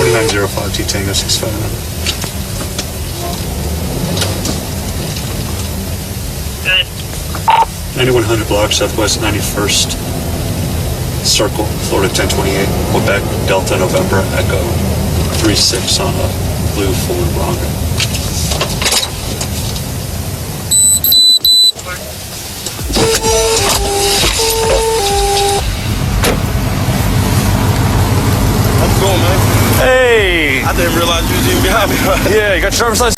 2905 T Tango 659. Good. 9100 block Southwest 91st Circle, Florida 1028, Quebec, Delta, November, Echo 36 on a blue Ford Bronco. How's it going, man? Hey! I didn't realize you was even behind me. Yeah, you got your driver's license?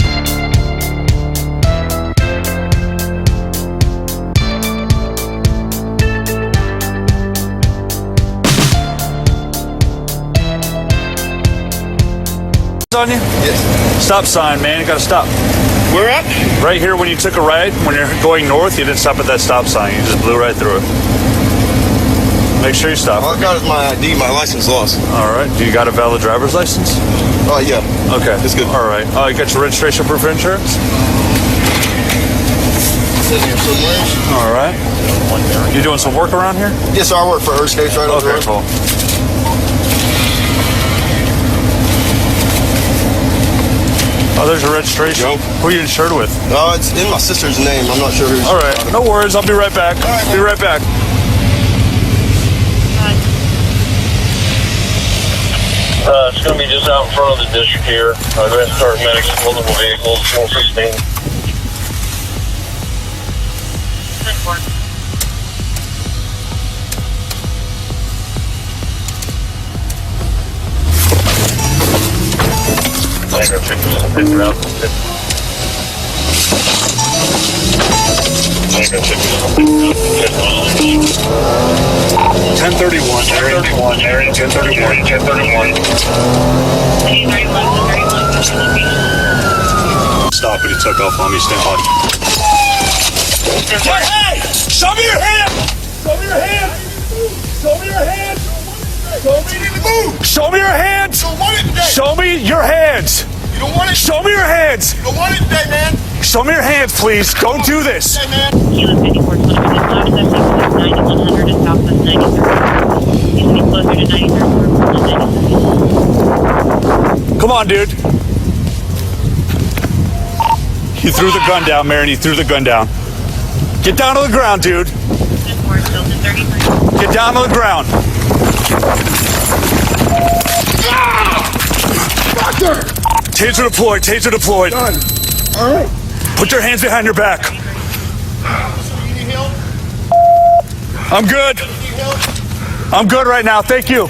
On you? Yes. Stop sign, man. You gotta stop. Where at? Right here when you took a right, when you're going north, you didn't stop at that stop sign. You just blew right through it. Make sure you stop. All I got is my ID, my license lost. All right. Do you got a valid driver's license? Oh, yeah. Okay. It's good. All right. You got your registration proof of insurance? It's in here somewhere. All right. You doing some work around here? Yes, sir. I work for Earthscapes right over Okay, there. cool. Oh, there's your registration. Go. Who are you insured with? No, it's in my sister's name. I'm not sure who's. All right. No worries. I'll be right back. All right, Be right back. It's going to be just out in front of the district here. Go ahead and start medics, multiple vehicles, 416. I'm going to check this and figure out. I'm going to check this and figure out. 1031, Aaron. 1031, Aaron. 1031, 1031. Stop it, he took off on me, stand by. Hey! Show me your hand! Show me your hand! Show me your hand! Show me your hands! You don't want it today. Show me your hands! You don't want it. Show me your hands! You don't want it today, man. Show me your hands, please. Don't do this. Hey, man. Kilo 54, 9100 and Southwest 93rd. Needs to be closer to 93rd. Come on, dude. He threw the gun down, Marion. He threw the gun down. Get down to the ground, dude. Delta 33. Get down to the ground. Doctor. Taser deployed. Taser deployed. Done. All right. Put your hands behind your back. You need help? I'm good. You need help? I'm good right now. Thank you.